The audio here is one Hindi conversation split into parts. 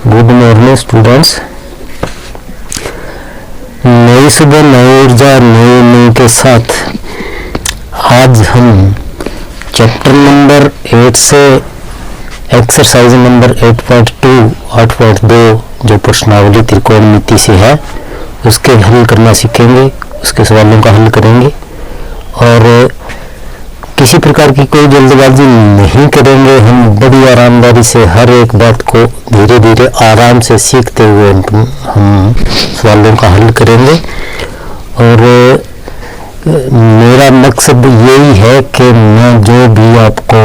Good morning students. नई सुबह नई ऊर्जा नई उम्मीद के साथ आज हम चैप्टर नंबर 8 से एक्सरसाइज नंबर 8.2 8.2 जो प्रश्नावली त्रिकोणमिति से है उसके हल करना सीखेंगे, उसके सवालों का हल करेंगे और किसी प्रकार की कोई जल्दबाजी नहीं करेंगे। हम बड़ी आरामदारी से हर एक बात को धीरे धीरे आराम से सीखते हुए हम सवालों का हल करेंगे और मेरा मकसद यही है कि मैं जो भी आपको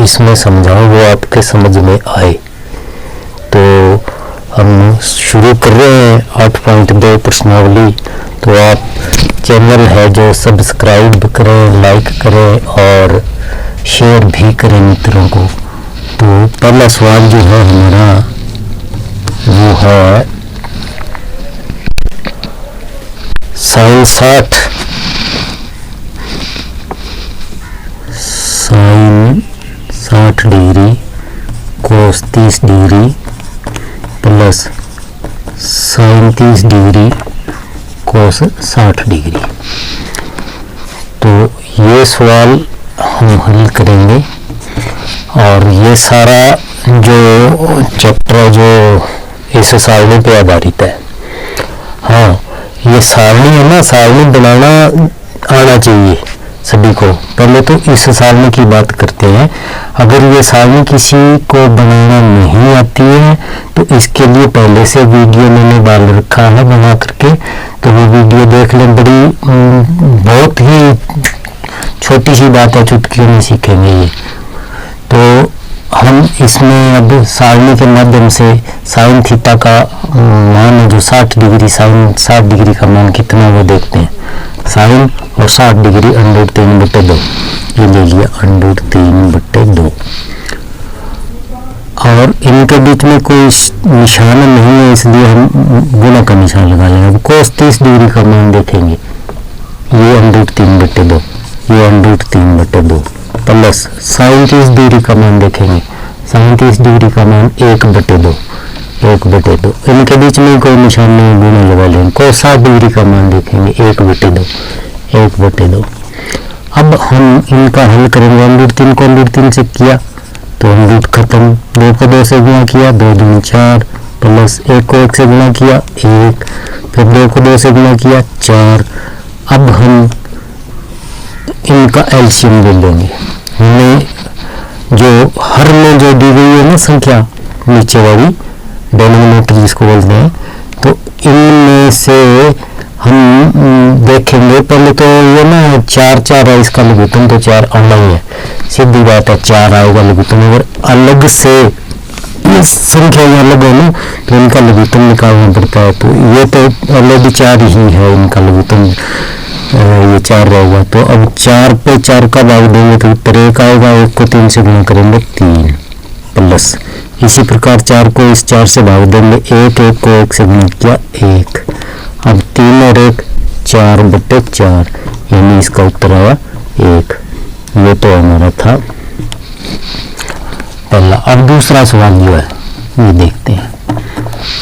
इसमें समझाऊं वो आपके समझ में आए। तो हम शुरू कर रहे हैं 8.2 प्रश्नावली। तो आप चैनल है जो सब्सक्राइब करें, लाइक करें और शेयर भी करें मित्रों को। तो पहला सवाल जो है हमारा वो है sine 60 degree cos 30 degree plus sine 30 degree cos 60 degree. तो ये सवाल हम हल करेंगे और ये सारा जो चैप्टर जो इस सारणी पे आधारित है। हाँ, ये सारणी है ना, सारणी बनाना आना चाहिए सभी को। पहले तो इस सारणी की बात करते हैं। अगर ये सारणी किसी को बनाना नहीं आती है तो इसके लिए पहले से वीडियो मैंने डाल रखा है बना करके, तो वो वीडियो देख लें। बड़ी बहुत ही छोटी सी बात है, चुटकियों में सीखेंगे ये। तो हम इसमें अब सारणी के माध्यम से साइन थीटा का मान जो 60 डिग्री साइन 60 डिग्री का मान कितना वो देखते हैं। साइन और 60 डिग्री √3/2 ये ले लिया √3/2 और इनके बीच में कोई निशान नहीं है इसलिए हम गुणा का निशान लगा लेंगे। अब कोस 30 डिग्री का मान देखेंगे, ये √3/2 ये √3/2 प्लस साइन 30 डिग्री का मान देखेंगे, साइन 30 डिग्री का मान 1/2 इनके बीच में कोई निशान नहीं, गुणा लगा लेंगे। कोस 60 डिग्री का मान देखेंगे 1/2। अब हम इनका हल करेंगे। √3 को √3 से किया तो √ खत्म, 2 को 2 से गुणा किया 2 दूनी 4 प्लस 1 को 1 से गुणा किया 1, फिर 2 को 2 से गुणा किया 4। अब हम इनका एलसीएम ले लेंगे। हमें जो हर में जो दी गई है ना संख्या नीचे वाली डिनोमिनेटर जिसको बोलते हैं, तो इनमें से हम देखेंगे। पहले तो ये ना 4 है, इसका लघुत्तम तो 4 आना ही है, सीधी बात है 4 आएगा लघुत्तम। अगर अलग से ये संख्या अलग है ना तो इनका लघुत्तम निकालना पड़ता है। तो ये तो ऑलरेडी 4 ही है, इनका लघुत्तम ये 4 रहेगा। तो अब 4 पे 4 का भाग देंगे तो उत्तर 1 आएगा। 1 को 3 से गुणा करेंगे 3 प्लस इसी प्रकार 4 को इस 4 से भाग देंगे 1 को 1 से गुणा किया 1। अब 3 और 1 4/4 यानी इसका उत्तर आया 1। ये तो हमारा था पहला। अब दूसरा सवाल जो है ये देखते हैं।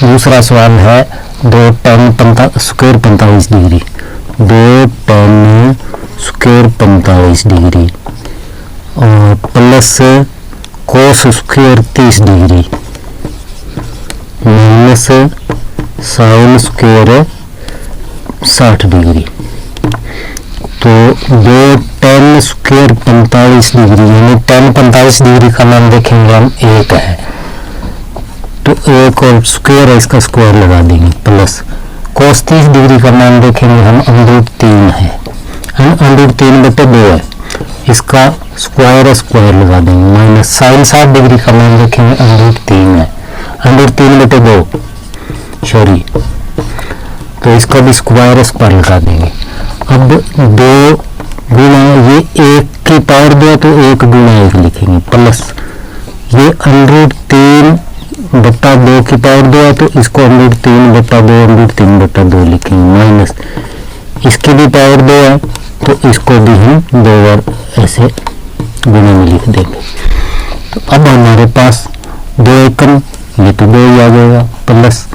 दूसरा सवाल है 2 tan square 45 degree 2 tan square 45 degree और plus cos square 30 degree minus sin square 60 degree. तो 2 tan स्क्वायर 45 डिग्री यानी tan 45 डिग्री का मान देखेंगे हम 1 है, तो 1 और स्क्वायर है इसका स्क्वायर लगा देंगे प्लस कोस 30 डिग्री का मान देखेंगे हम √3 है, √3/2 है, इसका स्क्वायर लगा देंगे माइनस साइन 60 डिग्री का मान देखेंगे √3 है, √3/2 सॉरी, तो इसका भी स्क्वायर लगा देंगे। अब 2 गुणा ये 1 की पावर 2 तो 1 गुणा 1 लिखेंगे प्लस ये √3/2 की पावर 2 है तो इसको √3/2 लिखेंगे माइनस इसकी भी पावर 2 है तो इसको भी हम 2 बार ऐसे गुणा में लिख देंगे। तो अब हमारे पास 2 एकम ये तो 2 ही आ जाएगा, प्लस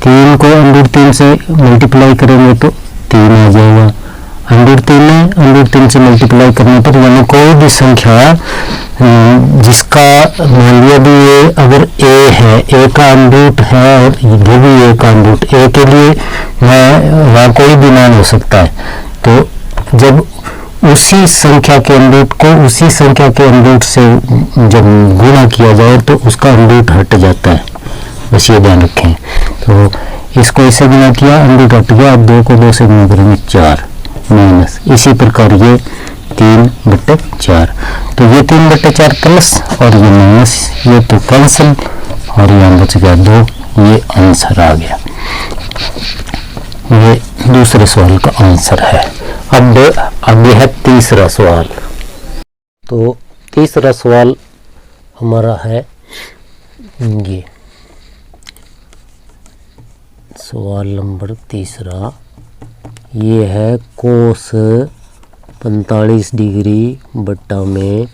3 को √3 से मल्टीप्लाई करेंगे तो 3 आ जाएगा। √3 है, √3 से मल्टीप्लाई करने पर यानी कोई भी संख्या जिसका मान लिया भी ये अगर a है, a का अंडरूट है और ये भी a का अंडरूट, a के लिए वहाँ कोई भी मान हो सकता है, तो जब उसी संख्या के अंडरूट को उसी संख्या के अंडरूट से जब गुणा किया जाए तो उसका अंडरूट हट जाता है, बस ये ध्यान रखें। तो इसको इससे गुणा किया, अंडरूट हट गया, अब 2 को 2 से गुणा करेंगे 4 माइनस, इसी प्रकार ये 3/4, तो ये 3/4 प्लस और ये माइनस, ये तो कैंसिल और यहाँ बच गया 2, ये आंसर आ गया। ये दूसरे सवाल का आंसर है। अब आगे है तीसरा सवाल। तो तीसरा सवाल हमारा है ये सवाल नंबर तीसरा, ये है कोस 45 डिग्री बट्टा में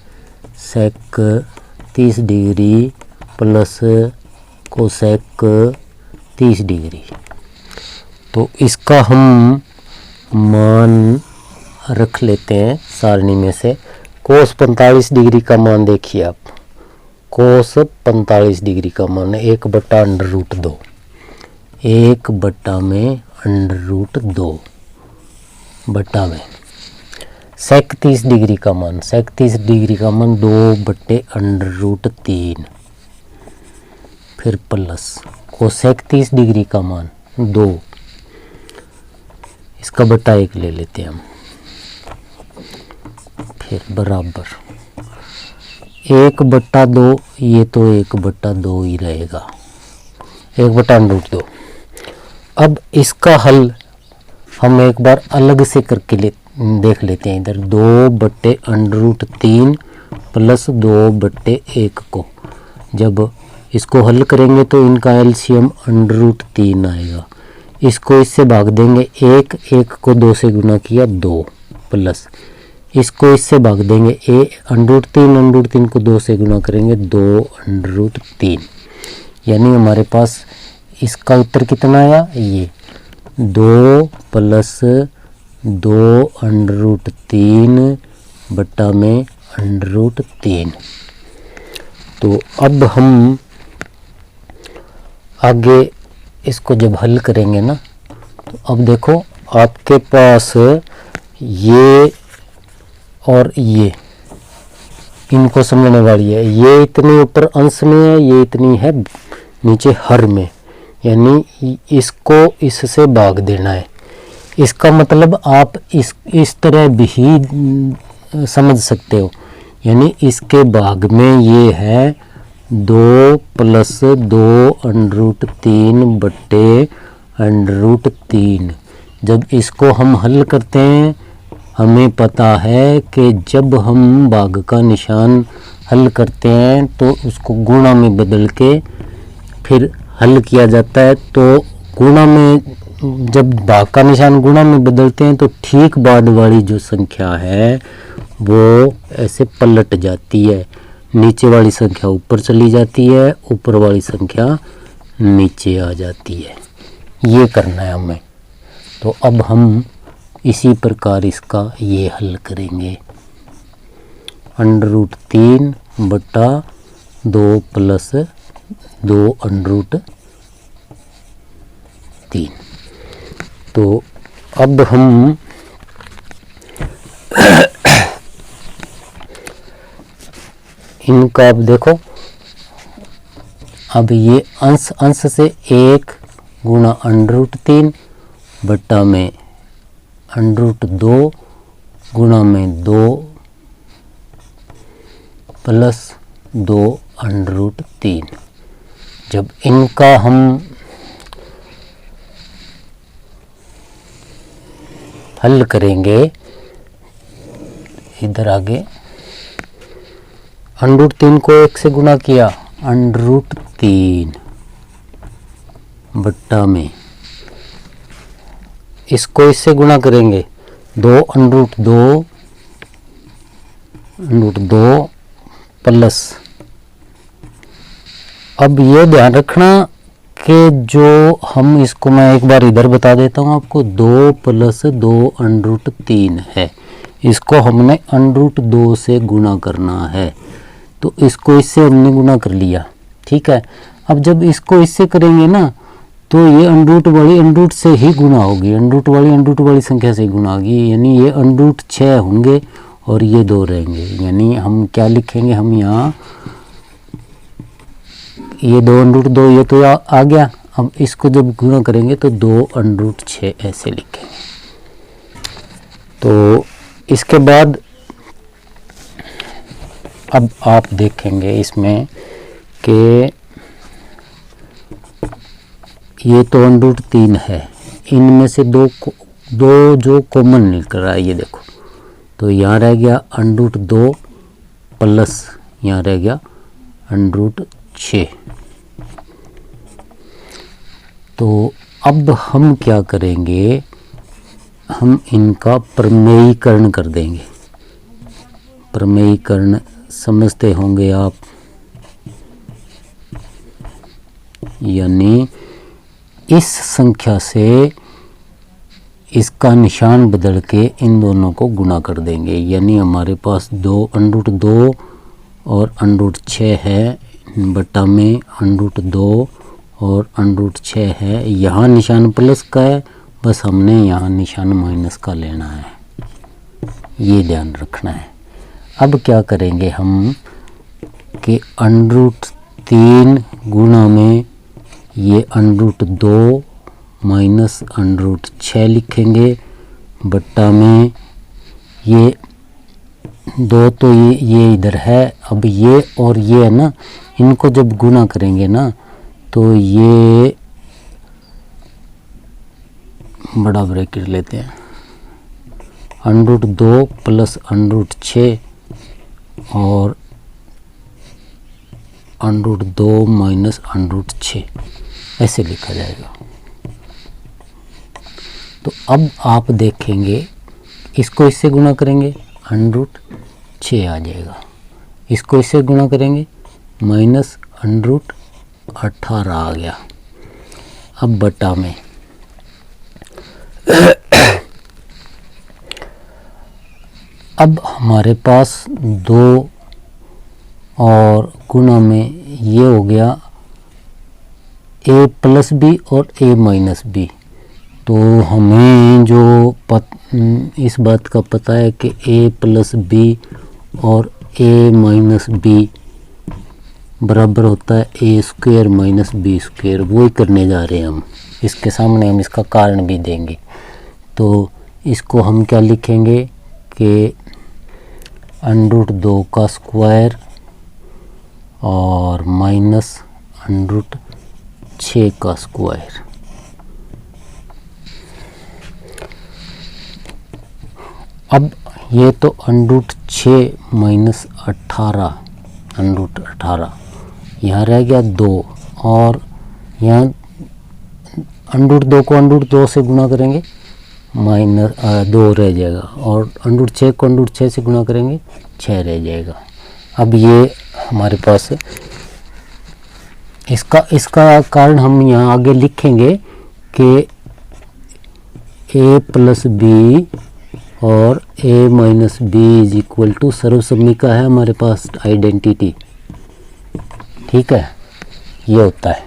सेक 30 डिग्री प्लस कोसेक 30 डिग्री। तो इसका हम मान रख लेते हैं सारणी में से। कोस 45 डिग्री का मान देखिए आप, कोस 45 डिग्री का मान है 1/√2, 1 में √2 बट्टा में सेक 30 डिग्री का मान, सेक 30 डिग्री का मान 2/√3, फिर प्लस कोसेक 30 डिग्री का मान 2, इसका बट्टा 1 ले लेते हैं हम, फिर बराबर 1/2, ये तो 1/2 ही रहेगा, 1/√2। अब इसका हल हम एक बार अलग से करके देख लेते हैं। इधर 2/√3 प्लस 2/1 को जब इसको हल करेंगे तो इनका एलसीएम √3 आएगा। इसको इससे भाग देंगे 1 को 2 से गुना किया 2, प्लस इसको इससे भाग देंगे √3 को 2 से गुना करेंगे 2√3, यानी हमारे पास इसका उत्तर कितना आया, ये 2 प्लस 2√3 बट्टा में √3। तो अब हम आगे इसको जब हल करेंगे ना, तो अब देखो आपके पास ये और ये इनको समझने वाली है, ये इतनी ऊपर अंश में है, ये इतनी है नीचे हर में, यानी इसको इससे भाग देना है। इसका मतलब आप इस तरह भी समझ सकते हो, यानी इसके भाग में ये है 2 प्लस 2√3 बट्टे √3। जब इसको हम हल करते हैं हमें पता है कि जब हम भाग का निशान हल करते हैं तो उसको गुणा में बदल के फिर हल किया जाता है। तो गुणा में जब भाग का निशान गुणा में बदलते हैं तो ठीक बाद वाली जो संख्या है वो ऐसे पलट जाती है, नीचे वाली संख्या ऊपर चली जाती है, ऊपर वाली संख्या नीचे आ जाती है। ये करना है हमें। तो अब हम इसी प्रकार इसका ये हल करेंगे, √3 बटा 2 प्लस 2√3। तो अब हम इनका अब देखो, अब ये अंश से 1 गुणा √3 बट्टा में √2 गुणा में 2 प्लस 2√3। जब इनका हम हल करेंगे, इधर आगे √3 को 1 से गुणा किया, √3 बट्टा में इसको इससे गुणा करेंगे 2√2 प्लस अब ये ध्यान रखना कि जो हम इसको, मैं एक बार इधर बता देता हूँ आपको, 2 + 2 √3 है। इसको हमने √2 से गुणा करना है, तो इसको इससे हमने गुणा कर लिया, ठीक है। अब जब इसको इससे करेंगे ना तो ये √ वाली √ से ही गुणा होगी, √ वाली संख्या से ही गुणा होगी, यानी ये √6 होंगे और ये 2 रहेंगे। यानी हम क्या लिखेंगे, हम यहाँ ये 2 √2 ये तो आ गया। अब इसको जब गुणा करेंगे तो 2 √6 ऐसे लिखेंगे। तो इसके बाद अब आप देखेंगे इसमें कि ये तो √3 है, इनमें से दो जो कॉमन निकल रहा है, ये देखो, तो यहाँ रह गया √2 प्लस यहाँ रह गया √6। तो अब हम क्या करेंगे, हम इनका प्रमेयीकरण कर देंगे। प्रमेयीकरण समझते होंगे आप, यानी इस संख्या से इसका निशान बदल के इन दोनों को गुणा कर देंगे। यानी हमारे पास 2 √2 और √6 है, बटा में √2 और √6 है। यहाँ निशान प्लस का है, बस हमने यहाँ निशान माइनस का लेना है, ये ध्यान रखना है। अब क्या करेंगे हम कि √3 गुणा में ये √2 माइनस √6 लिखेंगे, बट्टा में ये 2 तो ये इधर है। अब ये और ये है ना, इनको जब गुणा करेंगे ना तो ये बड़ा ब्रैकेट लेते हैं, √2 प्लस √6 और √2 माइनस √6 ऐसे लिखा जाएगा। तो अब आप देखेंगे इसको इससे गुणा करेंगे √6 आ जाएगा, इसको इससे गुणा करेंगे माइनस √18 आ गया। अब बटा में अब हमारे पास 2 और गुणा में ये हो गया a + b और a - b। तो हमें जो इस बात का पता है कि a + b और a - b बराबर होता है a² - b²। वही करने जा रहे हैं हम, इसके सामने हम इसका कारण भी देंगे। तो इसको हम क्या लिखेंगे कि √2 का स्क्वायर और माइनस √6 का स्क्वायर। अब ये तो √6 माइनस 18 √18 यहाँ रह गया 2, और यहाँ √2 को √2 से गुणा करेंगे माइनस 2 रह जाएगा, और √6 को √6 से गुणा करेंगे 6 रह जाएगा। अब ये हमारे पास इसका कारण हम यहाँ आगे लिखेंगे कि a + b और a - b = सर्वसम्मिका है हमारे पास आइडेंटिटी, ठीक है, ये होता है,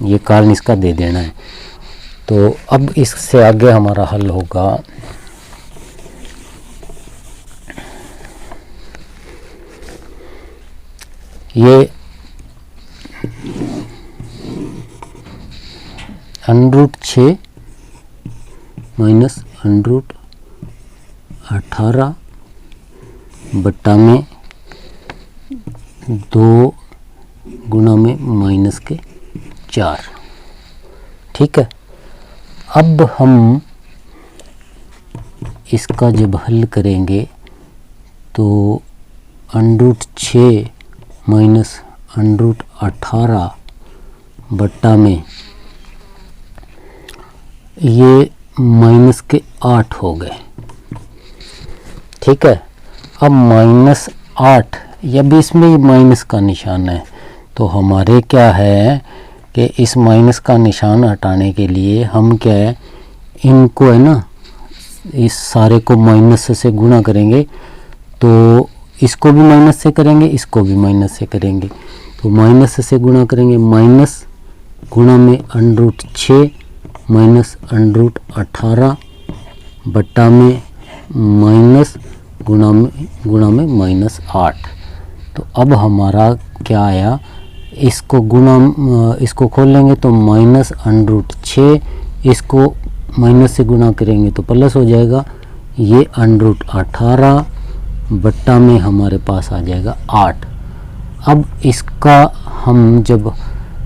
ये कारण इसका दे देना है। तो अब इससे आगे हमारा हल होगा ये √6 माइनस √18 बट्टा में 2 गुणा में -4, ठीक है। अब हम इसका जब हल करेंगे तो √6 माइनस √18 बट्टा में ये -8 हो गए, ठीक है। अब -8, या भी इसमें माइनस का निशान है, तो हमारे क्या है कि इस माइनस का निशान हटाने के लिए हम क्या है, इनको है ना, इस सारे को माइनस से गुणा करेंगे। तो इसको भी माइनस से करेंगे, इसको भी माइनस से करेंगे। तो माइनस से गुणा करेंगे, माइनस गुणा में √6 माइनस √18 बट्टा में माइनस गुणा में -8। तो अब हमारा क्या आया, इसको खोल लेंगे तो -√6, इसको माइनस से गुणा करेंगे तो प्लस हो जाएगा, ये √18 बट्टा में हमारे पास आ जाएगा 8। अब इसका हम जब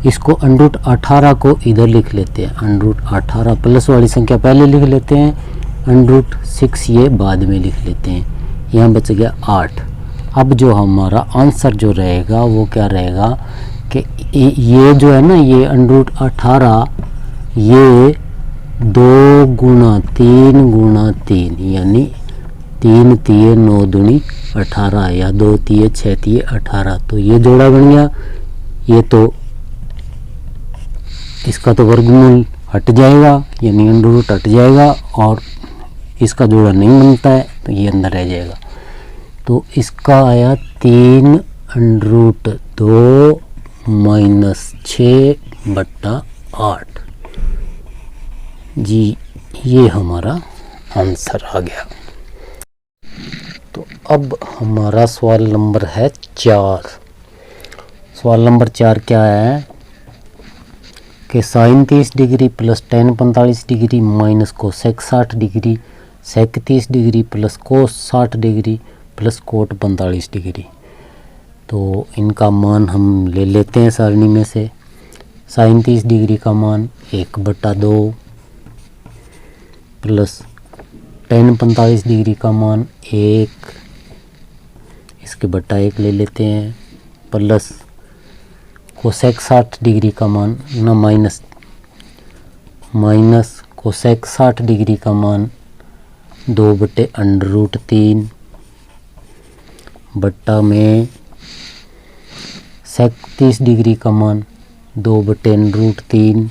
इसको √18 को इधर लिख लेते हैं, √18 प्लस वाली संख्या पहले लिख लेते हैं, √6 ये बाद में लिख लेते हैं, यहाँ बच गया 8। अब जो हमारा आंसर जो रहेगा वो क्या रहेगा कि ये जो है ना, ये √18 ये 2 गुणा 3 यानी 3 तिये 9 दूनी 18 या 2 तिये 6 तिये 18। तो ये जोड़ा बन गया। ये तो इसका तो वर्गमूल हट जाएगा, यानी √ हट जाएगा और इसका जोड़ा नहीं बनता है, तो ये अंदर रह जाएगा। तो इसका आया 3 √2 -6 बट्टा 8 जी, ये हमारा आंसर आ गया। तो अब हमारा सवाल नंबर है 4। सवाल नंबर 4 क्या है कि sin 30 degree plus tan 45 degree minus cosec 60 degree sec 30 degree plus cos 60 degree plus cot 45 degree. तो इनका मान हम ले लेते हैं सारणी में से। sin 30 डिग्री का मान 1/2 प्लस tan 45 डिग्री का मान 1, इसके बट्टा 1 ले लेते हैं, प्लस कोसेक 60 डिग्री का मान ना माइनस कोसेक 60 डिग्री का मान 2/√3 बट्टा में सेक 30 डिग्री का मान 2/√3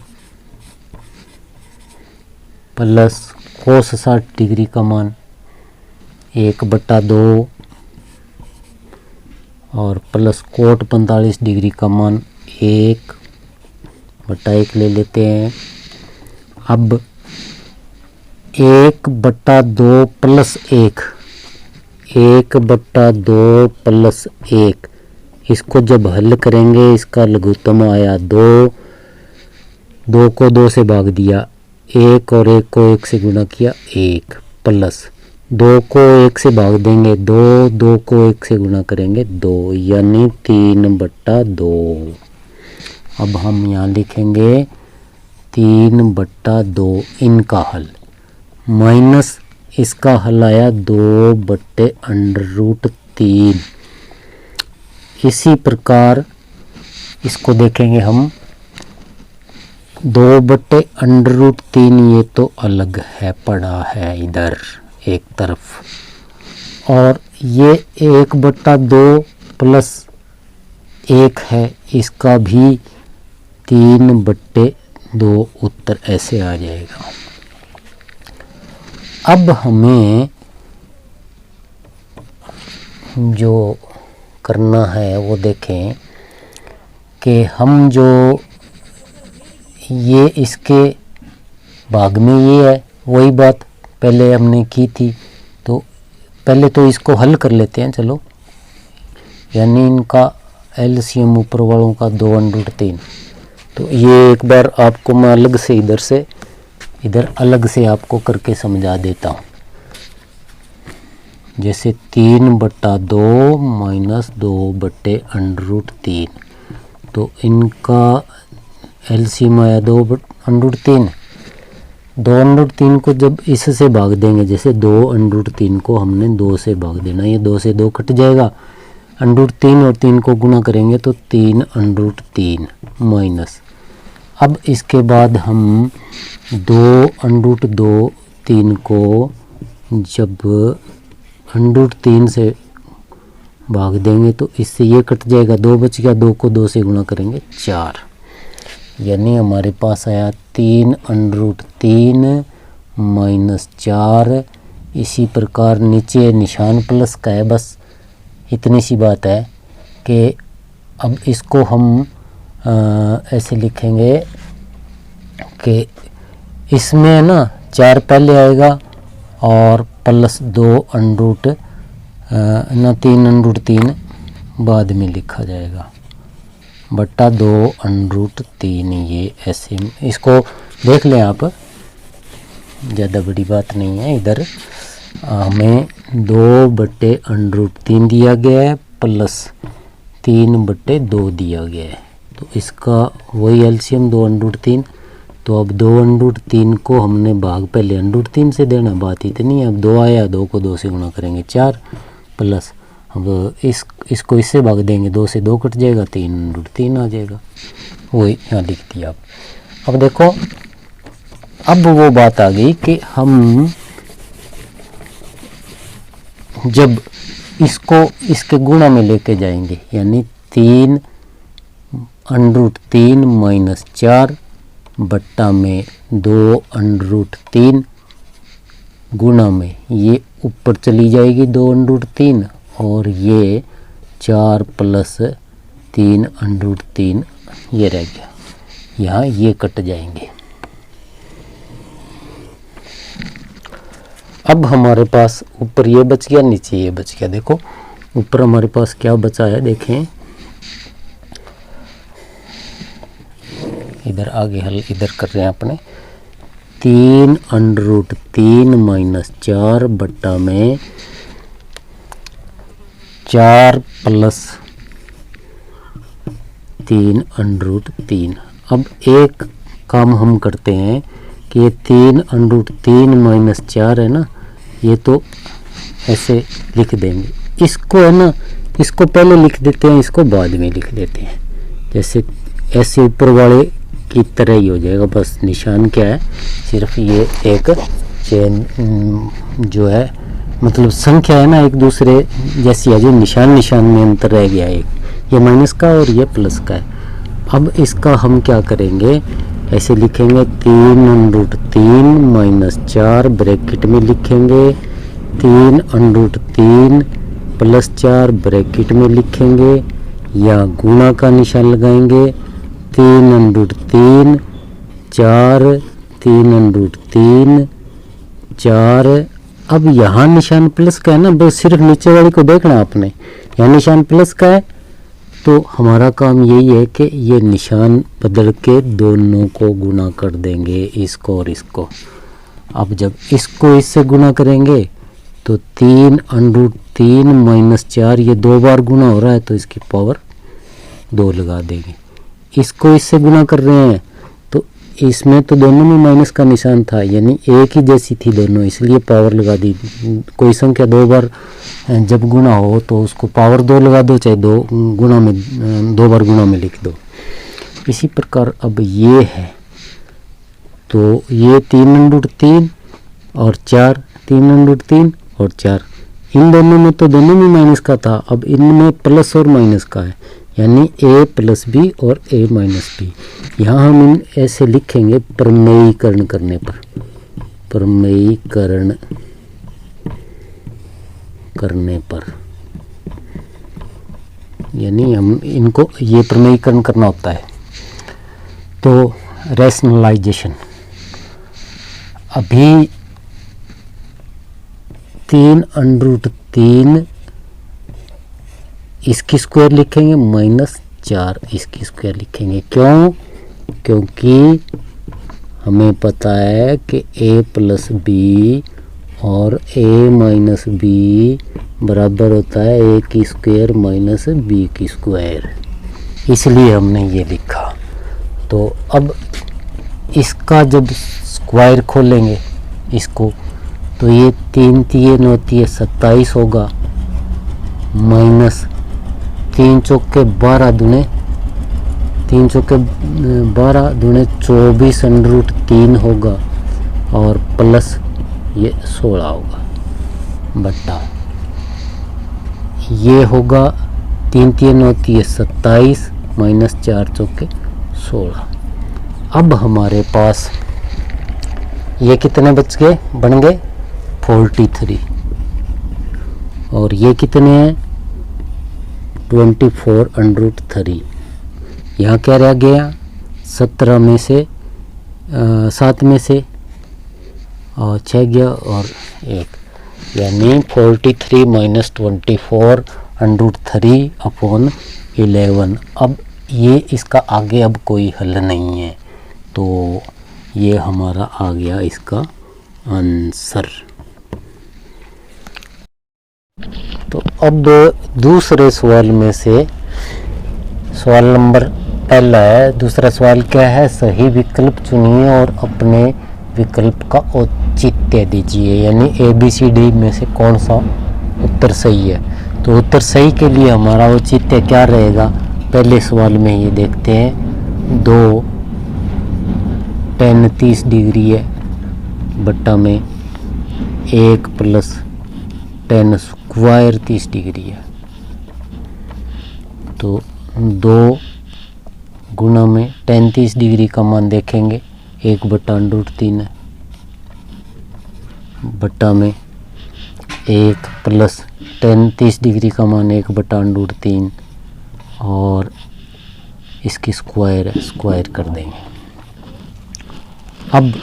प्लस कोस 60 डिग्री का मान 1/2 और प्लस कोट 45 डिग्री का मान 1/1 ले लेते हैं। अब 1/2 प्लस 1, 1/2 प्लस 1, इसको जब हल करेंगे इसका लघुत्तम आया 2, 2 को 2 से भाग दिया 1 और 1 को 1 से गुणा किया 1, प्लस 2 को 1 से भाग देंगे 2, 2 को 1 से गुणा करेंगे 2, यानी 3/2। अब हम यहाँ लिखेंगे 3/2 इनका हल, माइनस इसका हल आया 2/√3। इसी प्रकार इसको देखेंगे हम 2/√3, ये तो अलग है पड़ा है इधर एक तरफ, और ये 1/2 प्लस 1 है, इसका भी 3/2 उत्तर ऐसे आ जाएगा। अब हमें जो करना है वो देखें कि हम जो ये इसके भाग में ये है, वही बात पहले हमने की थी। तो पहले तो इसको हल कर लेते हैं, चलो, यानी इनका एलसीएम ऊपर वालों का 2/3। तो ये एक बार आपको मैं अलग से इधर अलग से आपको करके समझा देता हूँ। जैसे 3/2 माइनस 2/√3, तो इनका एलसीएम आया 2/3। 2/3 को जब इससे भाग देंगे, जैसे 2/3 को हमने 2 से भाग देना, ये 2 से 2 कट जाएगा, √3 और 3 को गुणा करेंगे तो 3/3 माइनस। अब इसके बाद हम 2/3 को जब √3 से भाग देंगे तो इससे ये कट जाएगा, 2 बच गया, 2 को 2 से गुणा करेंगे 4, यानी हमारे पास आया 3√3 माइनस 4। इसी प्रकार नीचे निशान प्लस का है, बस इतनी सी बात है कि अब इसको हम ऐसे लिखेंगे कि इसमें ना 4 पहले आएगा और प्लस 3√3 बाद में लिखा जाएगा, बट्टा 2√3। ये ऐसे इसको देख लें आप, ज़्यादा बड़ी बात नहीं है। इधर हमें 2/√3 दिया गया है प्लस 3/2 दिया गया है, तो इसका वही एलसीएम 2√3। तो अब 2√3 को हमने भाग पहले √3 से देना, बात इतनी है। अब 2 आया, 2 को 2 से गुणा करेंगे 4 प्लस, अब इसको इससे भाग देंगे, 2 से 2 कट जाएगा, 3√3 आ जाएगा, वही यहाँ लिख दिया। अब देखो, अब वो बात आ गई कि हम जब इसको इसके गुणा में लेके जाएंगे, यानी 3√3 माइनस 4 बट्टा में 2√3 गुणा में ये ऊपर चली जाएगी 2√3, और ये 4 प्लस 3√3 ये रह गया, यहाँ ये कट जाएंगे। अब हमारे पास ऊपर ये बच गया, नीचे ये बच गया। देखो ऊपर हमारे पास क्या बचा है, देखें इधर आगे हल इधर कर रहे हैं अपने, 3√3 माइनस 4 बट्टा में 4 प्लस 3√3। अब एक काम हम करते हैं कि ये 3√3 माइनस 4 है ना, ये तो ऐसे लिख देंगे, इसको है ना, इसको पहले लिख देते हैं, इसको बाद में लिख देते हैं, जैसे ऐसे ऊपर वाले की तरह ही हो जाएगा। बस निशान क्या है, सिर्फ ये एक चेन जो है, मतलब संख्या है ना एक दूसरे जैसी है, जो निशान में अंतर रह गया, एक ये माइनस का और ये प्लस का है। अब इसका हम क्या करेंगे, ऐसे लिखेंगे 3√3 माइनस 4 ब्रैकेट में लिखेंगे, 3√3 प्लस 4 ब्रैकेट में लिखेंगे, या गुणा का निशान लगाएंगे, 3√3 4 3√3 4। अब यहाँ निशान प्लस का है ना, बस सिर्फ नीचे वाली को देखना आपने, यहाँ निशान प्लस का है, तो हमारा काम यही है कि ये निशान बदल के दोनों को गुणा कर देंगे, इसको और इसको। अब जब इसको इससे गुणा करेंगे तो 3√3 माइनस 4 ये 2 बार गुणा हो रहा है, तो इसकी पावर 2 लगा देंगे। इसको इससे गुणा कर रहे हैं, तो इसमें तो दोनों में माइनस का निशान था, यानी एक ही जैसी थी दोनों, इसलिए पावर लगा दी। कोई संख्या 2 बार जब गुणा हो तो उसको पावर 2 लगा दो, चाहे 2 बार गुणा में लिख दो। इसी प्रकार अब ये है, तो ये 3√3 और 4, 3√3 और 4, इन दोनों में तो दोनों में माइनस का था, अब इनमें प्लस और माइनस का है, यानी a प्लस बी और a माइनस बी। यहाँ हम इन ऐसे लिखेंगे प्रमेयीकरण करने पर, प्रमेयीकरण करने पर, यानी हम इनको ये प्रमेयीकरण करना होता है। तो रैशनलाइजेशन, अभी 3√3 इसकी स्क्वायर लिखेंगे माइनस 4 इसकी स्क्वायर लिखेंगे, क्यों? क्योंकि हमें पता है कि a प्लस बी और a माइनस बी बराबर होता है a की स्क्वायर माइनस b की स्क्वायर, इसलिए हमने ये लिखा। तो अब इसका जब स्क्वायर खोलेंगे इसको, तो ये 3 3 9 27 होगा, माइनस 3 चौके 12 दूने 24√3 होगा, और प्लस ये 16 होगा, बट्टा ये होगा 3 3 होती है 27 माइनस 4 चौके 16। अब हमारे पास ये कितने बच गए, बन गए 43 और ये कितने हैं 24√3। यहाँ क्या रह गया 17 में से 7 में से और 6 गया और 1, यानी 43 माइनस 24√3/11। अब ये इसका आगे अब कोई हल नहीं है, तो ये हमारा आ गया इसका आंसर। तो अब दूसरे सवाल में से सवाल नंबर पहला है, दूसरा सवाल क्या है, सही विकल्प चुनिए और अपने विकल्प का औचित्य दीजिए, यानी ABCD में से कौन सा उत्तर सही है। तो उत्तर सही के लिए हमारा औचित्य क्या रहेगा, पहले सवाल में ये देखते हैं 2 tan 30 डिग्री है बट्टा में 1 प्लस tan स्क्वायर 30 डिग्री है, तो 2 गुना में tan 30 डिग्री का मान देखेंगे 1/√3 है बट्टा में 1 प्लस tan 30 डिग्री का मान 1/√3 और इसकी स्क्वायर है, स्क्वायर कर देंगे। अब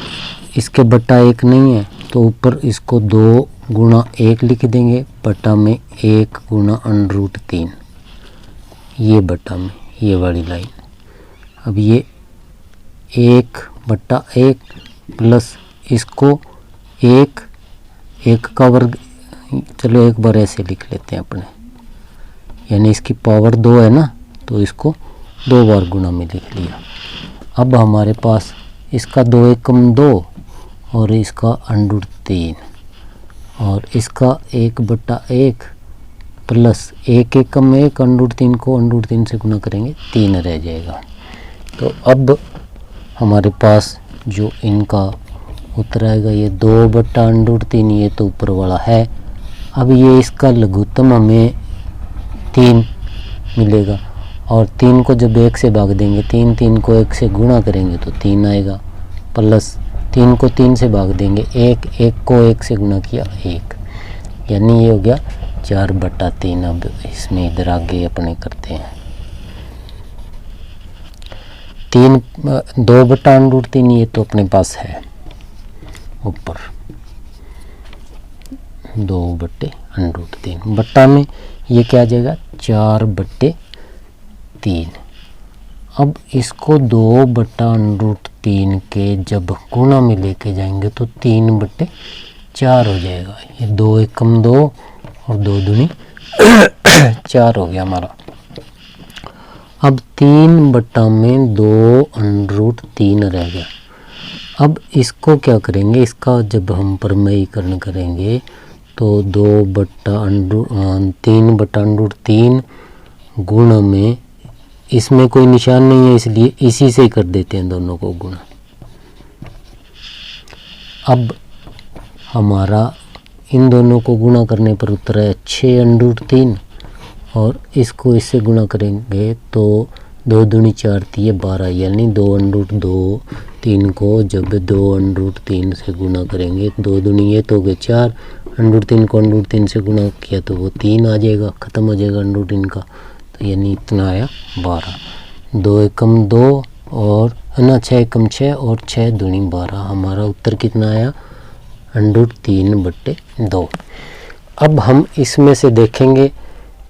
इसके बट्टा 1 नहीं है तो ऊपर इसको 2 गुना 1 लिख देंगे बट्टा में 1 गुना √3, ये बट्टा में ये वाली लाइन। अब ये 1/1 प्लस इसको 1 का वर्ग, चलो एक बार ऐसे लिख लेते हैं अपने, यानी इसकी पावर 2 है ना, तो इसको 2 बार गुना में लिख लिया। अब हमारे पास इसका 2 एकम 2 और इसका √3 और इसका 1/1 प्लस 1 एकम 1 √3 को √3 से गुना करेंगे 3 रह जाएगा। तो अब हमारे पास जो इनका उत्तर आएगा ये 2/√3, ये तो ऊपर वाला है। अब ये इसका लघुत्तम हमें 3 मिलेगा और 3 को जब 1 से भाग देंगे, 3 को 1 से गुणा करेंगे तो 3 आएगा, प्लस 3 को 3 से भाग देंगे 1 को 1 से गुणा किया 1, यानी ये हो गया 4/3। अब इसमें इधर आगे अपने करते हैं 2/√3, ये तो अपने पास है ऊपर 2/√3 बट्टा में ये क्या आ जाएगा 4/3। अब इसको 2/√3 के जब गुणा में लेके जाएंगे तो 3/4 हो जाएगा, ये 2 एकम 2 और 2 दूनी 4 हो गया हमारा। अब 3/2√3 रह गया। अब इसको क्या करेंगे, इसका जब हम परमयीकरण करेंगे तो 3/√3 गुण में, इसमें कोई निशान नहीं है इसलिए इसी से ही कर देते हैं दोनों को गुणा। अब हमारा इन दोनों को गुणा करने पर उत्तर है 6√3 और इसको इससे गुणा करेंगे तो 2 दूनी 4 3 12, यानी 2√2 को जब 2√3 से गुणा करेंगे 2 दूनी ये तो हो गए 4, √3 को √3 से गुणा किया तो वो 3 आ जाएगा, ख़त्म हो जाएगा √3 का, तो यानी इतना आया 12। 2 एकम 2 और ना 6 एकम 6 और 6 दूनी 12, हमारा उत्तर कितना आया √3/2। अब हम इसमें से देखेंगे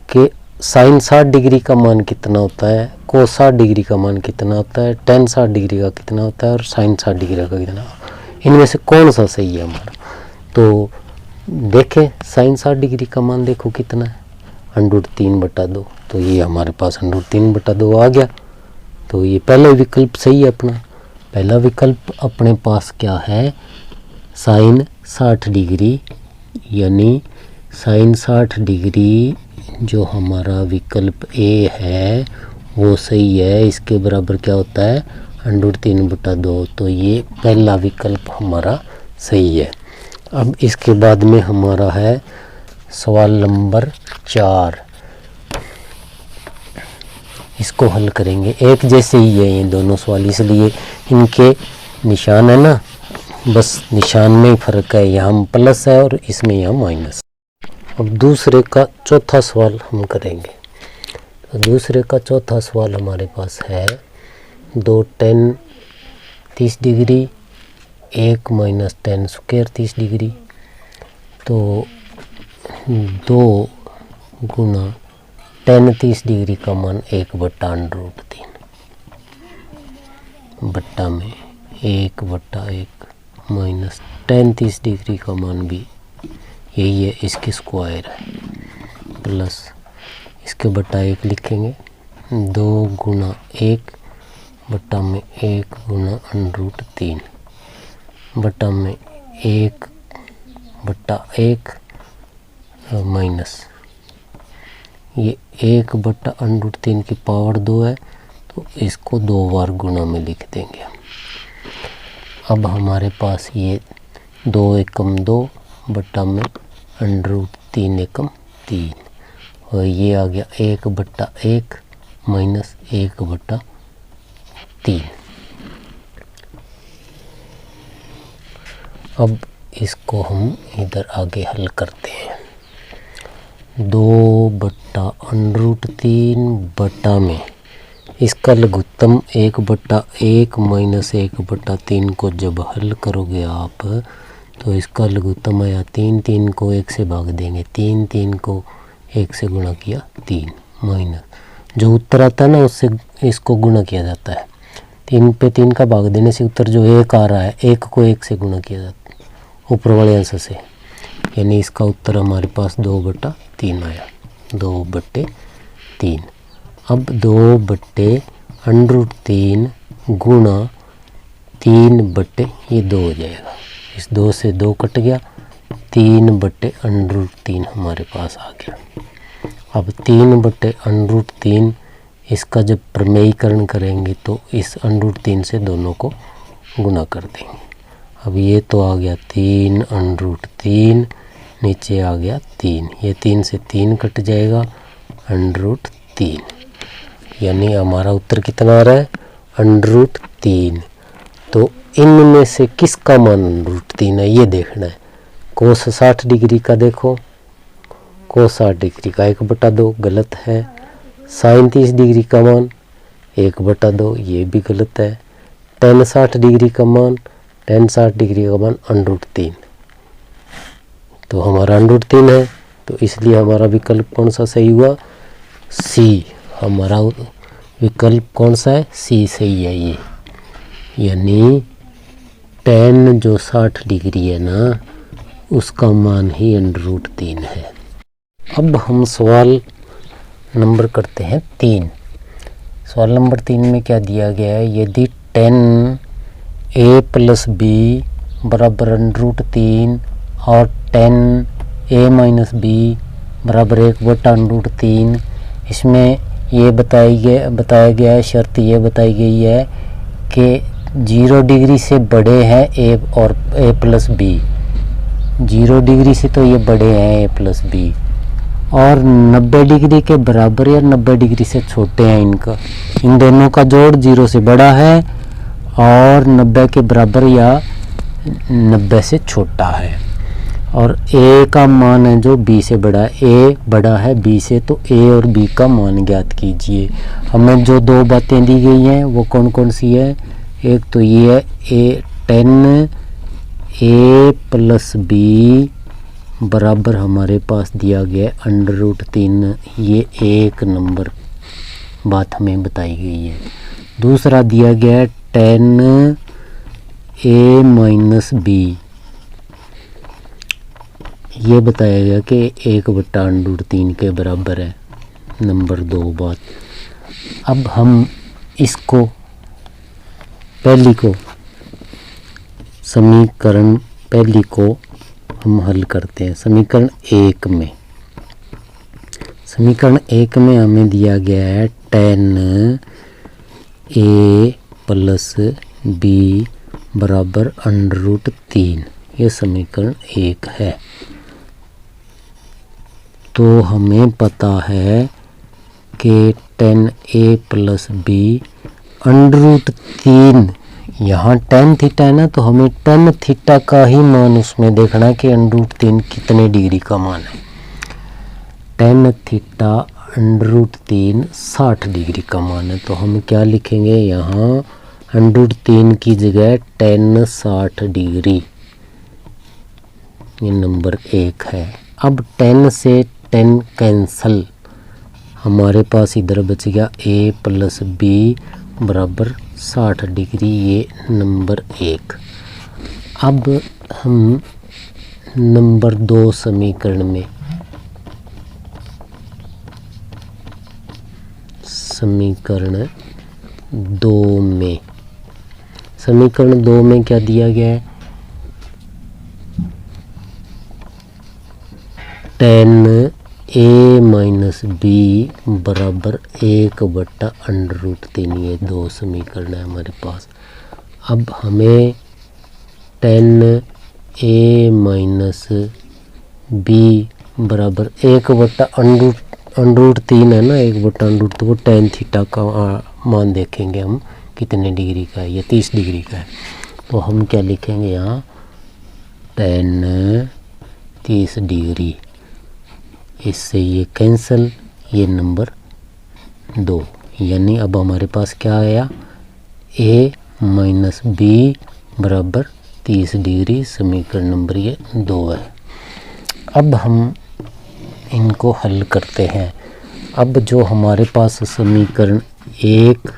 कि साइन 60 डिग्री का मान कितना होता है, कोस 60 डिग्री का मान कितना होता है, tan 60 डिग्री का कितना होता है और साइन 60 डिग्री का कितना, इनमें से कौन सा सही है हमारा। तो देखें साइन 60 डिग्री का मान देखो कितना है √3/2, तो ये हमारे पास √3/2 आ गया। तो ये पहला विकल्प सही है अपना। पहला विकल्प अपने पास क्या है, साइन 60 डिग्री, यानी साइन 60 डिग्री जो हमारा विकल्प ए है वो सही है। इसके बराबर क्या होता है √3/2, तो ये पहला विकल्प हमारा सही है। अब इसके बाद में हमारा है सवाल नंबर 4। इसको हल करेंगे। एक जैसे ही है ये दोनों सवाल, इसलिए इनके निशान है ना, बस निशान में ही फर्क है, यहाँ प्लस है और इसमें यहाँ माइनस। अब दूसरे का चौथा सवाल हम करेंगे। तो दूसरे का चौथा सवाल हमारे पास है 2 tan 30 degree 1 minus tan square 30 degree. तो 2 गुना tan 30 डिग्री का मान 1/√3 बट्टा में 1/1 माइनस tan 30 डिग्री का मान भी यही है, इसकी स्क्वायर है, प्लस इसके बट्टा 1 लिखेंगे। 2 गुना 1 बट्टा में 1 गुना √3 बट्टा में 1/1 माइनस ये 1/√3 की पावर 2 है, तो इसको 2 बार गुना में लिख देंगे। अब हमारे पास ये 2 एकम 2 बट्टा में √3 एकम 3 और ये आ गया 1/1 माइनस 1/3। अब इसको हम इधर आगे हल करते हैं। 2/√3 बट्टा में इसका लघुत्तम 1/1 माइनस 1/3 को जब हल करोगे आप, तो इसका लघुत्तम आया 3, 3 को 1 से भाग देंगे, 3, 3 को 1 से गुणा किया 3 माइनस जो उत्तर आता है ना उससे इसको गुणा किया जाता है। 3 पे 3 का भाग देने से उत्तर जो 1 आ रहा है, 1 को 1 से गुणा किया जाता है ऊपर वाले अंश से, यानी इसका उत्तर हमारे पास 2/3 आया, 2/3। अब 2/√3 गुणा 3 ये 2 हो जाएगा, इस 2 से 2 कट गया, 3/√3 हमारे पास आ गया। अब 3/√3 इसका जब प्रमेयीकरण करेंगे तो इस √3 से दोनों को गुणा कर देंगे। अब ये तो आ गया 3/√3, नीचे आ गया 3, ये 3 से 3 कट जाएगा, √3, यानी हमारा उत्तर कितना आ रहा है, √3। तो इनमें से किसका मान √3 है ये देखना है। कोस 60 डिग्री का देखो, कोस 60 डिग्री का 1/2 गलत है। साइन 30 डिग्री का मान 1/2 ये भी गलत है। tan 60 डिग्री का मान, tan 60 डिग्री का मान √3, तो हमारा √3 है, तो इसलिए हमारा विकल्प कौन सा सही हुआ, सी। हमारा विकल्प कौन सा है, सी सही है ये, यानी tan जो 60 डिग्री है ना उसका मान ही √3 है। अब हम सवाल नंबर करते हैं 3। सवाल नंबर 3 में क्या दिया गया है, यदि tan a + b बराबर √3 और tan a - b बराबर 1/√3, इसमें ये बताया गया है, शर्त ये बताई गई है कि 0 डिग्री से बड़े हैं a और a + b, 0 डिग्री से तो ये बड़े हैं a + b, और 90 डिग्री के बराबर या 90 डिग्री से छोटे हैं इनका, इन दोनों का जोड़ 0 से बड़ा है और 90 के बराबर या 90 से छोटा है, और a का मान है जो b से बड़ा है, a बड़ा है b से, तो a और b का मान ज्ञात कीजिए। हमें जो 2 बातें दी गई हैं वो कौन कौन सी है, एक तो ये है tan a + b बराबर हमारे पास दिया गया है √3, ये 1 नंबर बात हमें बताई गई है। दूसरा दिया गया है tan a - b, ये बताया गया कि 1/√3 के बराबर है, नंबर 2 बात। अब हम इसको समीकरण पहली को हम हल करते हैं। समीकरण 1 में हमें दिया गया है tan a + b बराबर √3, ये समीकरण 1 है। तो हमें पता है कि tan a प्लस बी √3, यहाँ tan थीटा है ना, तो हमें tan थीटा का ही मान उसमें देखना है कि √3 कितने डिग्री का मान है। tan थीटा √3 60 डिग्री का मान है, तो हम क्या लिखेंगे यहाँ √3 की जगह tan 60 डिग्री, ये नंबर 1 है। अब tan से tan कैंसल, हमारे पास इधर बच गया a प्लस बी बराबर 60 डिग्री, ये नंबर 1। अब हम नंबर 2 समीकरण में, समीकरण 2 में क्या दिया गया है, tan a माइनस बी बराबर 1/√3, ये 2 समीकरण है हमारे पास। अब हमें tan a माइनस बी बराबर 1/√3 है ना, 1/√3, तो वो tan थीटा का मान देखेंगे हम कितने डिग्री का है, ये 30 डिग्री का है। तो हम क्या लिखेंगे यहाँ tan 30 डिग्री, इससे ये कैंसल, ये नंबर 2, यानी अब हमारे पास क्या आया a माइनस बी बराबर 30 डिग्री, समीकरण नंबर ये 2 है। अब हम इनको हल करते हैं। अब जो हमारे पास समीकरण 1,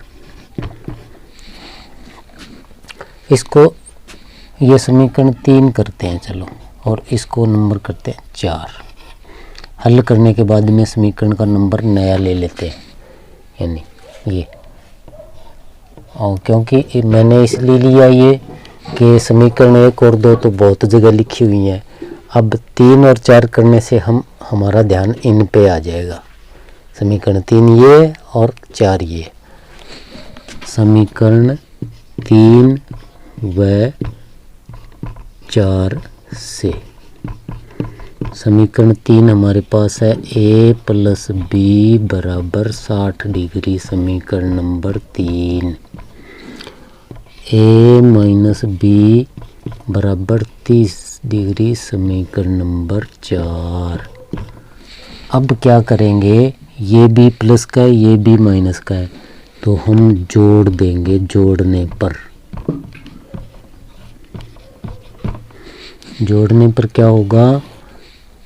इसको ये समीकरण 3 करते हैं चलो, और इसको नंबर करते हैं 4। हल करने के बाद में समीकरण का नंबर नया ले लेते हैं, यानी ये, और क्योंकि मैंने इसलिए लिया ये कि समीकरण 1 और 2 तो बहुत जगह लिखी हुई हैं। अब 3 और 4 करने से हमारा ध्यान इन पे आ जाएगा। समीकरण 3 ये और 4 ये, समीकरण 3 व 4 से समीकरण 3 हमारे पास है a प्लस बी बराबर 60 डिग्री, समीकरण नंबर 3। a माइनस बी बराबर 30 डिग्री, समीकरण नंबर 4। अब क्या करेंगे, ये b प्लस का है, ये b माइनस का है, तो हम जोड़ देंगे। जोड़ने पर क्या होगा,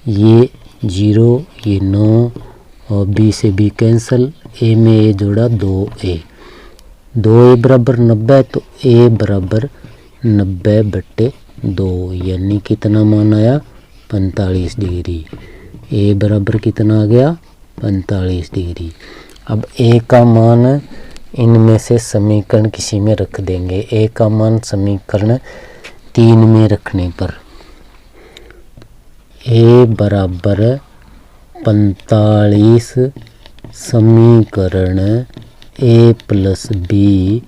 ये 0, ये 9 और b से b कैंसल, a में a जोड़ा 2a, 2a बराबर 90, तो a बराबर 90/2, यानी कितना मान आया 45 डिग्री। a बराबर कितना आ गया 45 डिग्री। अब a का मान इनमें से समीकरण किसी में रख देंगे। a का मान समीकरण 3 में रखने पर a बराबर 45 समीकरण a प्लस बी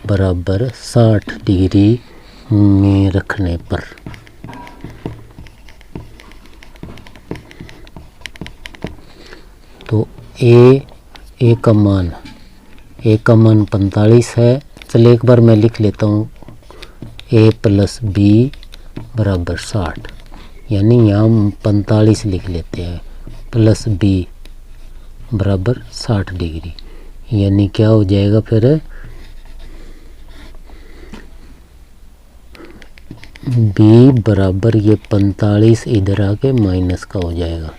बराबर 60 डिग्री में रखने पर तो a का मान 45 है। चलिए एक बार मैं लिख लेता हूँ, a प्लस बी बराबर 60, यानी यहाँ 45 लिख लेते हैं, प्लस बी बराबर 60 डिग्री, यानी क्या हो जाएगा फिर b बराबर ये 45 इधर आके माइनस का हो जाएगा,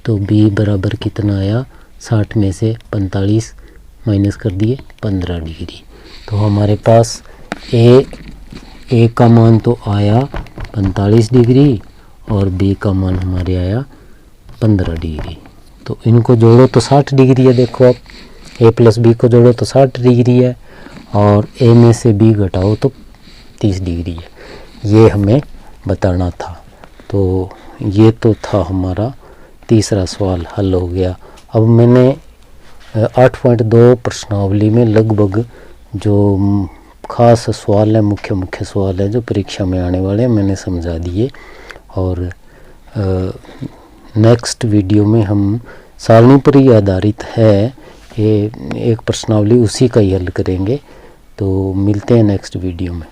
तो b बराबर कितना आया, 60 में से 45 माइनस कर दिए 15 डिग्री। तो हमारे पास a का मान तो आया 45 डिग्री और b का मान हमारे आया 15 डिग्री। तो इनको जोड़ो तो 60 डिग्री है। देखो आप a प्लस बी को जोड़ो तो 60 डिग्री है और a में से b घटाओ तो 30 डिग्री है। ये हमें बताना था। तो ये तो था हमारा तीसरा सवाल हल हो गया। अब मैंने 8.2 प्रश्नावली में लगभग जो खास सवाल है, मुख्य सवाल है जो परीक्षा में आने वाले हैं, मैंने समझा दिए। और नेक्स्ट वीडियो में हम सारणी पर ही आधारित है, ये एक प्रश्नावली उसी का ही हल करेंगे। तो मिलते हैं नेक्स्ट वीडियो में।